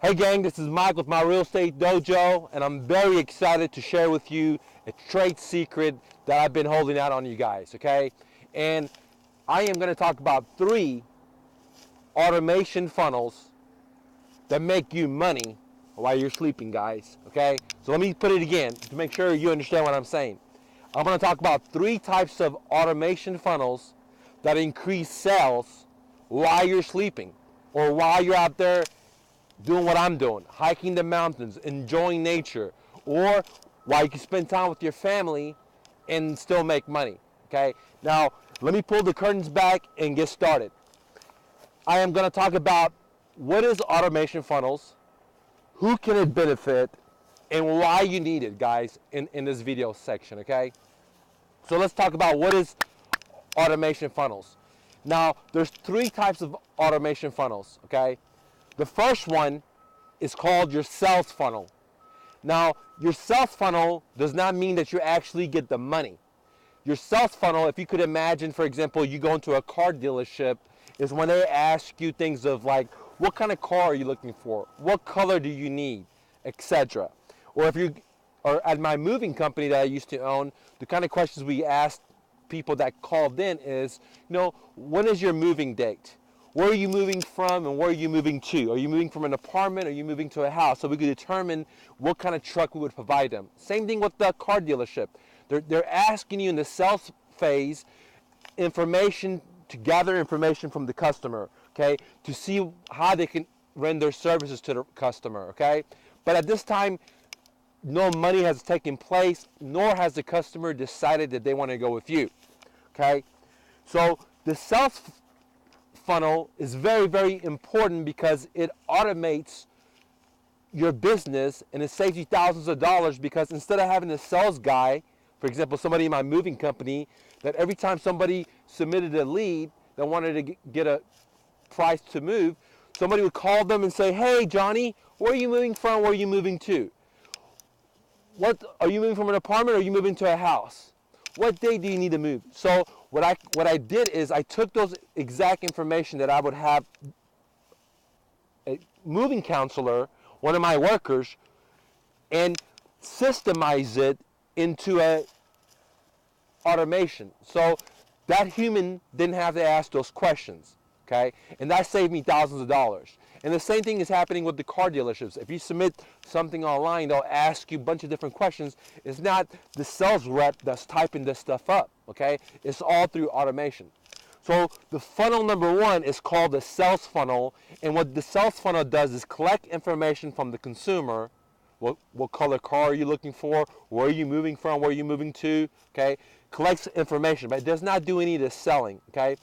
Hey gang, this is Mike with My Real Estate Dojo, and I'm very excited to share with you a trade secret that I've been holding out on you guys, okay? And I am going to talk about 3 automation funnels that make you money while you're sleeping, guys, okay? So let me put it again to make sure you understand what I'm saying. I'm going to talk about 3 types of automation funnels that increase sales while you're sleeping or while you're out there doing what I'm doing, hiking the mountains, enjoying nature, or while you can spend time with your family and still make money, okay? Now, let me pull the curtains back and get started. I am going to talk about what is automation funnels, who can it benefit, and why you need it, guys, in this video section, okay? So let's talk about what is automation funnels. Now, there's 3 types of automation funnels, okay? The first one is called your sales funnel. Now, your sales funnel does not mean that you actually get the money. Your sales funnel, if you could imagine, for example, you go into a car dealership, is when they ask you things of like, what kind of car are you looking for? What color do you need? Etc. Or at my moving company that I used to own, the kind of questions we asked people that called in is, when is your moving date? Where are you moving from and where are you moving to? Are you moving from an apartment or are you moving to a house? So we could determine what kind of truck we would provide them. Same thing with the car dealership. They're asking you in the sales phase information, to gather information from the customer, okay, to see how they can render services to the customer, okay? But at this time, no money has taken place, nor has the customer decided that they want to go with you, okay? So the sales funnel is very, very important because it automates your business and it saves you thousands of dollars, because instead of having a sales guy, for example, somebody in my moving company, that every time somebody submitted a lead that wanted to get a price to move, somebody would call them and say, hey Johnny, where are you moving from? Where are you moving to? What are you moving from, an apartment or are you moving to a house? What day do you need to move? So what I did is I took those exact information that I would have a moving counselor, one of my workers, and systemize it into a automation. So that human didn't have to ask those questions, okay? And that saved me thousands of dollars. And the same thing is happening with the car dealerships. If you submit something online, they'll ask you a bunch of different questions. It's not the sales rep that's typing this stuff up, okay? It's all through automation. So the funnel number 1 is called the sales funnel. And what the sales funnel does is collect information from the consumer. What color car are you looking for? Where are you moving from? Where are you moving to? Okay, collects information, but it does not do any of the selling. Okay,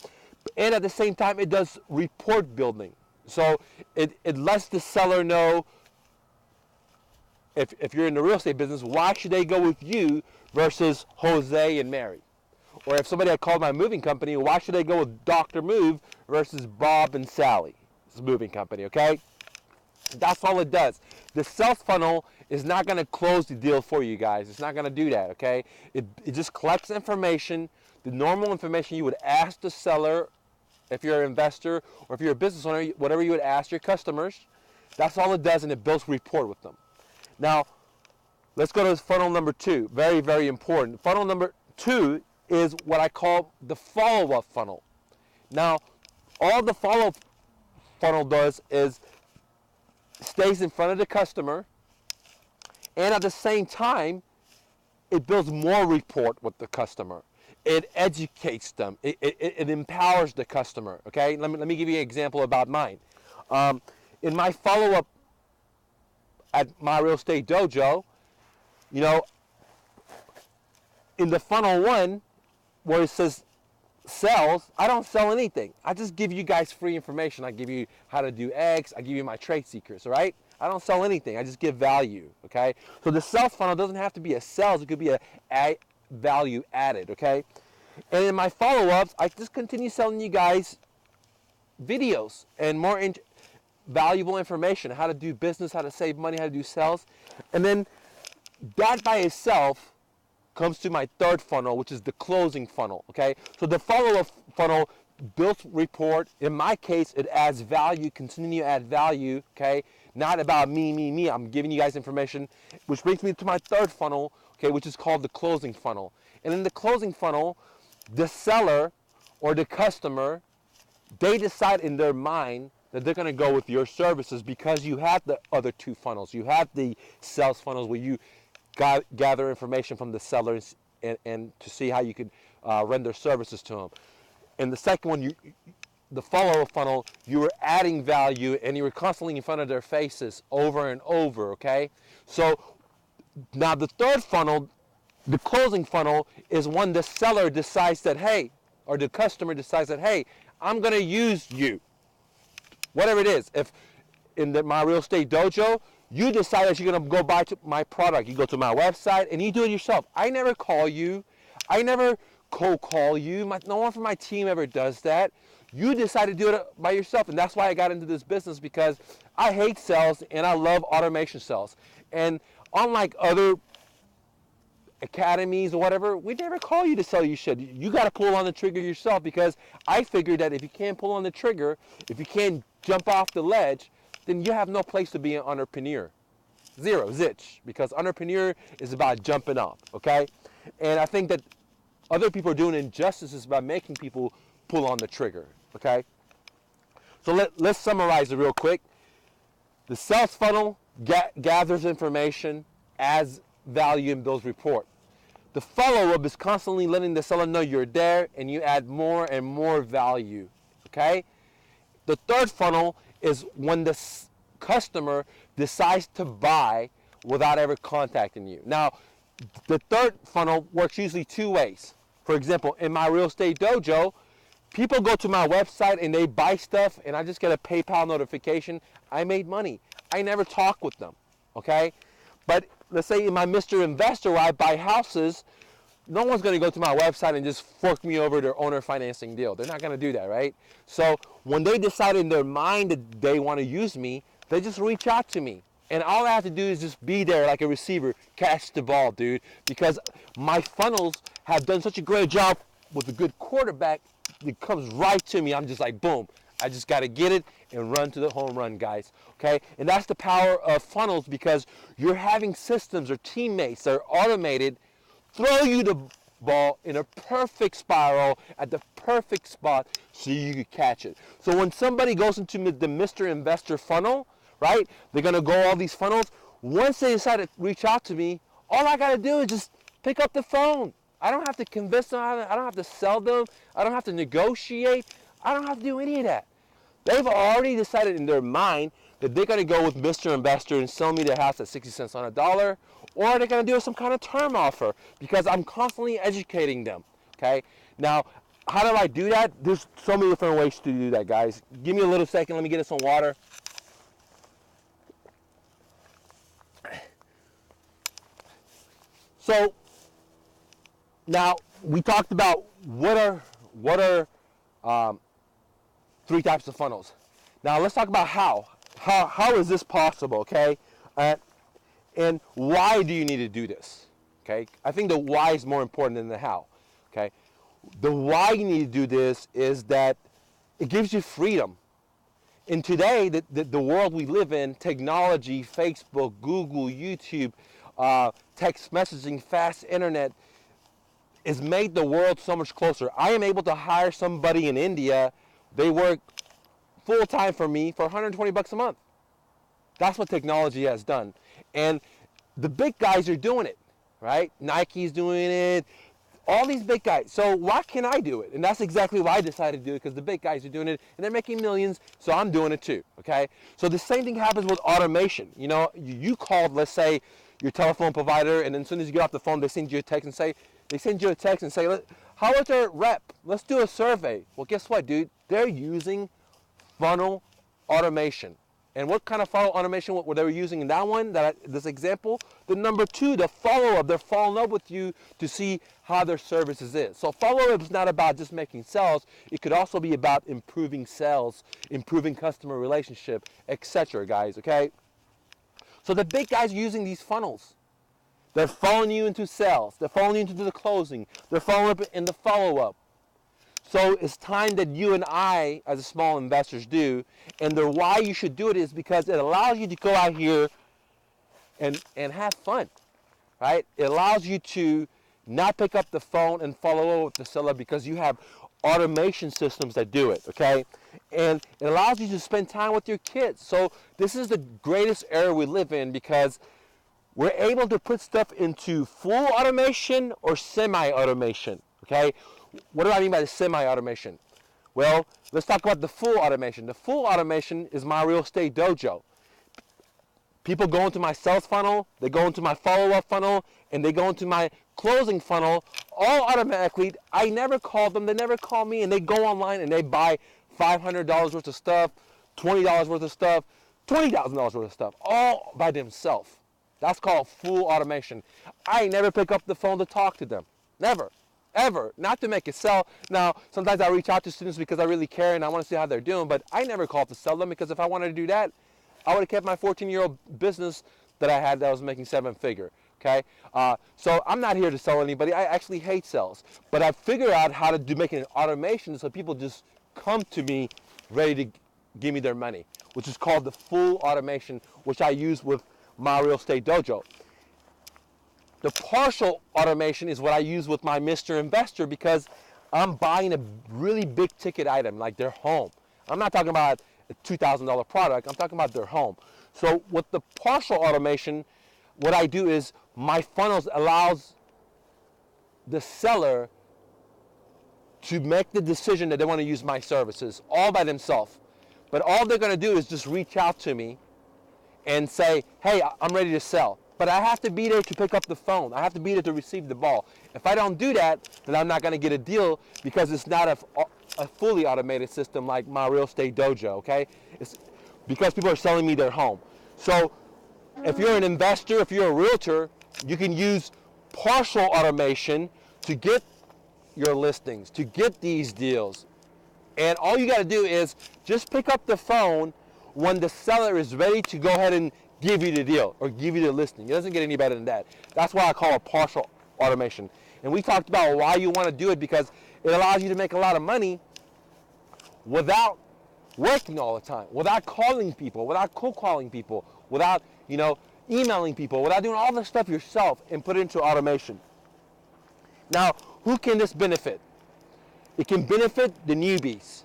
and at the same time, it does report building. So it lets the seller know, if you're in the real estate business, why should they go with you versus Jose and Mary? Or if somebody had called my moving company, why should they go with Dr. Move versus Bob and Sally? It's a moving company, okay? That's all it does. The sales funnel is not going to close the deal for you guys. It's not going to do that, okay? It just collects information, the normal information you would ask the seller if you're an investor, or if you're a business owner, whatever you would ask your customers. That's all it does, and it builds rapport with them. Now, let's go to funnel number 2. Very, very important. Funnel number 2 is what I call the follow-up funnel. Now, all the follow-up funnel does is stays in front of the customer, and at the same time, it builds more rapport with the customer. It educates them. It empowers the customer. Okay, let me give you an example about mine. In my follow-up at My Real Estate Dojo, in the funnel 1, where it says sales, I don't sell anything. I just give you guys free information. I give you how to do X. I give you my trade secrets, all right? I don't sell anything. I just give value, okay? So the sales funnel doesn't have to be a sales. It could be a value added, okay? And in my follow-ups, I just continue selling you guys videos and more valuable information, how to do business, how to save money, how to do sales. And then that by itself comes to my 3rd funnel, which is the closing funnel, okay? So the follow-up funnel built report. In my case, it adds value, continue to add value, okay? Not about me. I'm giving you guys information, which brings me to my third funnel, okay, which is called the closing funnel. And in the closing funnel, the seller or the customer, they decide in their mind that they're going to go with your services because you have the other two funnels. You have the sales funnels where you gather information from the sellers and to see how you could render services to them. And the second one, the follow-up funnel, you were adding value and you were constantly in front of their faces over and over, okay? So now the third funnel, the closing funnel, is when the seller decides that, hey, or the customer decides that, hey, I'm going to use you. Whatever it is. If in My Real Estate Dojo, you decide that you're going to go buy my product. You go to my website and you do it yourself. I never call you. I never cold call you. No one from my team ever does that. You decide to do it by yourself, and that's why I got into this business, because I hate sales and I love automation sales. And unlike other academies or whatever, we never call you to sell you shit. You got to pull on the trigger yourself, because I figured that if you can't pull on the trigger, if you can't jump off the ledge, then you have no place to be an entrepreneur. Zero, zilch, because entrepreneur is about jumping off, okay? And I think that other people are doing injustices by making people pull on the trigger, okay? So let's summarize it real quick. The sales funnel gathers information, adds value, and builds report. The follow-up is constantly letting the seller know you're there and you add more and more value, okay? The third funnel is when the customer decides to buy without ever contacting you. Now, the third funnel works usually two ways. For example, in My Real Estate Dojo, people go to my website and they buy stuff and I just get a PayPal notification. I made money. I never talk with them, okay? But let's say in my Mr. Investor, where I buy houses, no one's going to go to my website and just fork me over their owner financing deal. They're not going to do that, right? So when they decide in their mind that they want to use me, they just reach out to me. And all I have to do is just be there like a receiver, catch the ball, dude. Because my funnels have done such a great job with a good quarterback. It comes right to me. I'm just like, boom. I just got to get it and run to the home run, guys. Okay? And that's the power of funnels, because you're having systems or teammates that are automated throw you the ball in a perfect spiral at the perfect spot so you can catch it. So when somebody goes into the Mr. Investor funnel, right, they're going to go all these funnels. Once they decide to reach out to me, all I got to do is just pick up the phone. I don't have to convince them. I don't have to sell them. I don't have to negotiate. I don't have to do any of that. They've already decided in their mind that they're going to go with Mr. Investor and sell me their house at 60 cents on a dollar, or they're going to do some kind of term offer, because I'm constantly educating them, okay? Now, how do I do that? There's so many different ways to do that, guys. Give me a little second. Let me get us some water. So now we talked about what are three types of funnels. Now let's talk about how is this possible, okay? And why do you need to do this? Okay, I think the why is more important than the how. Okay, the why you need to do this is that it gives you freedom. And today, the world we live in, technology, Facebook, Google, YouTube, text messaging, fast internet, has made the world so much closer. I am able to hire somebody in India. They work full time for me for 120 bucks a month. That's what technology has done. And the big guys are doing it, right? Nike's doing it, all these big guys. So why can't I do it? And that's exactly why I decided to do it, because the big guys are doing it and they're making millions, so I'm doing it too, okay? So the same thing happens with automation. You know, you called, let's say, your telephone provider, and then as soon as you get off the phone, they send you a text and say, how is their rep? Let's do a survey. Well, guess what, dude? They're using funnel automation. And what kind of funnel automation what they were using in that one, this example? The number two, the follow-up. They're following up with you to see how their services is. So follow-up is not about just making sales. It could also be about improving sales, improving customer relationship, etc., guys, okay? So the big guys are using these funnels. They're following you into sales. They're following you into the closing. They're following up in the follow-up. So it's time that you and I, as small investors, do. And the why you should do it is because it allows you to go out here and have fun, right? It allows you to not pick up the phone and follow up with the seller because you have automation systems that do it, okay? And it allows you to spend time with your kids. So this is the greatest era we live in because we're able to put stuff into full automation or semi-automation, okay? What do I mean by the semi-automation? Well, let's talk about the full automation. The full automation is MyRealEstate DOJO. People go into my sales funnel, they go into my follow-up funnel, and they go into my closing funnel all automatically. I never call them, they never call me, and they go online and they buy $500 worth of stuff, $20 worth of stuff, $20,000 worth of stuff, all by themselves. That's called full automation. I never pick up the phone to talk to them. Never. Ever. Not to make it sell. Now, sometimes I reach out to students because I really care and I want to see how they're doing, but I never call to sell them because if I wanted to do that, I would have kept my 14-year-old business that I had that was making 7-figure. Okay? So I'm not here to sell anybody. I actually hate sales. But I figured out how to make an automation so people just come to me ready to give me their money, which is called the full automation, which I use with MyRealEstate DOJO. The partial automation is what I use with my Mr. Investor because I'm buying a really big ticket item like their home. I'm not talking about a $2,000 product, I'm talking about their home. So with the partial automation, what I do is my funnels allows the seller to make the decision that they want to use my services all by themselves. But all they're going to do is just reach out to me and say, hey, I'm ready to sell. But I have to be there to pick up the phone. I have to be there to receive the ball. If I don't do that, then I'm not going to get a deal because it's not a fully automated system like MyRealEstate DOJO, okay? It's because people are selling me their home. So if you're an investor, if you're a realtor, you can use partial automation to get your listings, to get these deals. And all you got to do is just pick up the phone when the seller is ready to go ahead and give you the deal or give you the listing. It doesn't get any better than that. That's why I call it partial automation. And we talked about why you want to do it because it allows you to make a lot of money without working all the time, without calling people, without cold calling people, without, emailing people, without doing all this stuff yourself and put it into automation. Now, who can this benefit? It can benefit the newbies,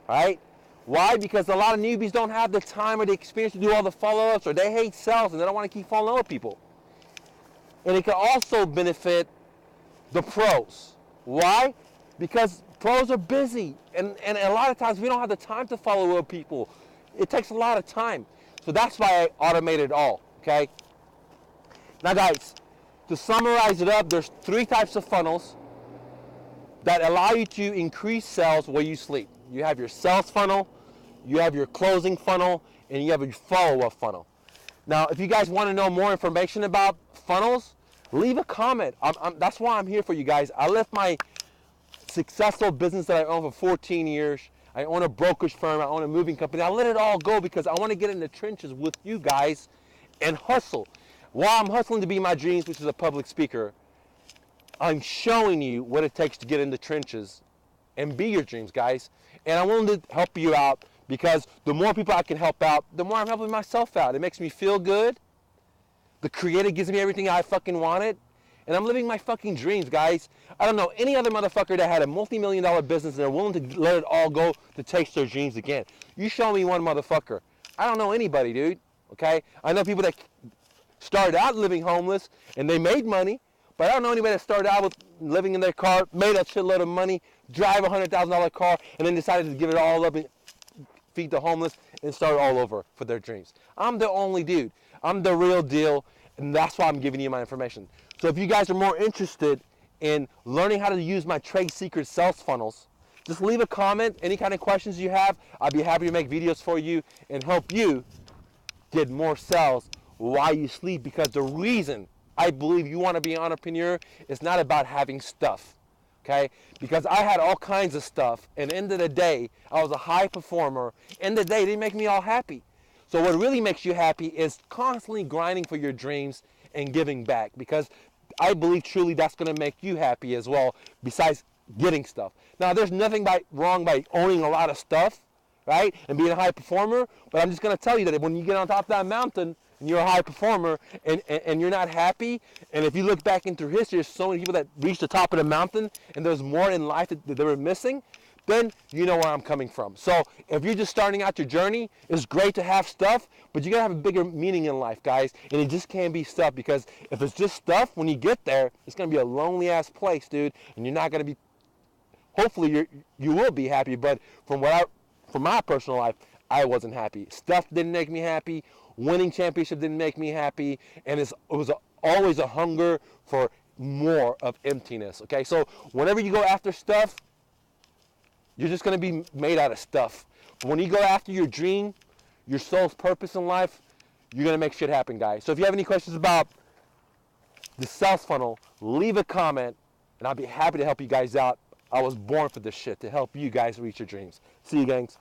right? Why? Because a lot of newbies don't have the time or the experience to do all the follow-ups, or they hate sales and they don't want to keep following up with people. And it can also benefit the pros. Why? Because pros are busy, and a lot of times we don't have the time to follow up people. It takes a lot of time. So that's why I automate it all, okay? Now guys, to summarize it up, there's 3 types of funnels that allow you to increase sales where you sleep. You have your sales funnel, you have your closing funnel, and you have your follow-up funnel. Now, if you guys want to know more information about funnels, leave a comment. That's why I'm here for you guys. I left my successful business that I own for 14 years. I own a brokerage firm. I own a moving company. I let it all go because I want to get in the trenches with you guys and hustle. While I'm hustling to be my dreams, which is a public speaker, I'm showing you what it takes to get in the trenches and be your dreams, guys. And I'm willing to help you out because the more people I can help out, the more I'm helping myself out. It makes me feel good. The Creator gives me everything I fucking wanted. And I'm living my fucking dreams, guys. I don't know any other motherfucker that had a multi-million-dollar business and they're willing to let it all go to chase their dreams again. You show me one motherfucker. I don't know anybody, dude. Okay? I know people that started out living homeless and they made money. But I don't know anybody that started out with living in their car, made a shitload of money, drive a $100,000 car, and then decided to give it all up and feed the homeless and start all over for their dreams. I'm the only dude. I'm the real deal, and that's why I'm giving you my information. So if you guys are more interested in learning how to use my trade secret sales funnels, just leave a comment. Any kind of questions you have, I'll be happy to make videos for you and help you get more sales while you sleep, because the reason I believe you want to be an entrepreneur is not about having stuff, okay? Because I had all kinds of stuff, and end of the day, I was a high performer. End of the day, it didn't make me all happy. So what really makes you happy is constantly grinding for your dreams and giving back, because I believe truly that's going to make you happy as well, besides getting stuff. Now, there's nothing wrong by owning a lot of stuff, right, and being a high performer, but I'm just going to tell you that when you get on top of that mountain and you're a high performer and you're not happy, and if you look back into history, there's so many people that reached the top of the mountain and there's more in life that they were missing, then you know where I'm coming from. So if you're just starting out your journey, it's great to have stuff, but you gotta have a bigger meaning in life, guys. And it just can't be stuff, because if it's just stuff, when you get there, it's gonna be a lonely ass place, dude. And you're not gonna be. Hopefully you will be happy, but from my personal life, I wasn't happy. Stuff didn't make me happy. Winning championship didn't make me happy, and it was always a hunger for more of emptiness. Okay, so whenever you go after stuff, you're just going to be made out of stuff. But when you go after your dream, your soul's purpose in life, you're going to make shit happen, guys. So if you have any questions about the sales funnel, leave a comment, and I'll be happy to help you guys out. I was born for this shit, to help you guys reach your dreams. See you, gangs.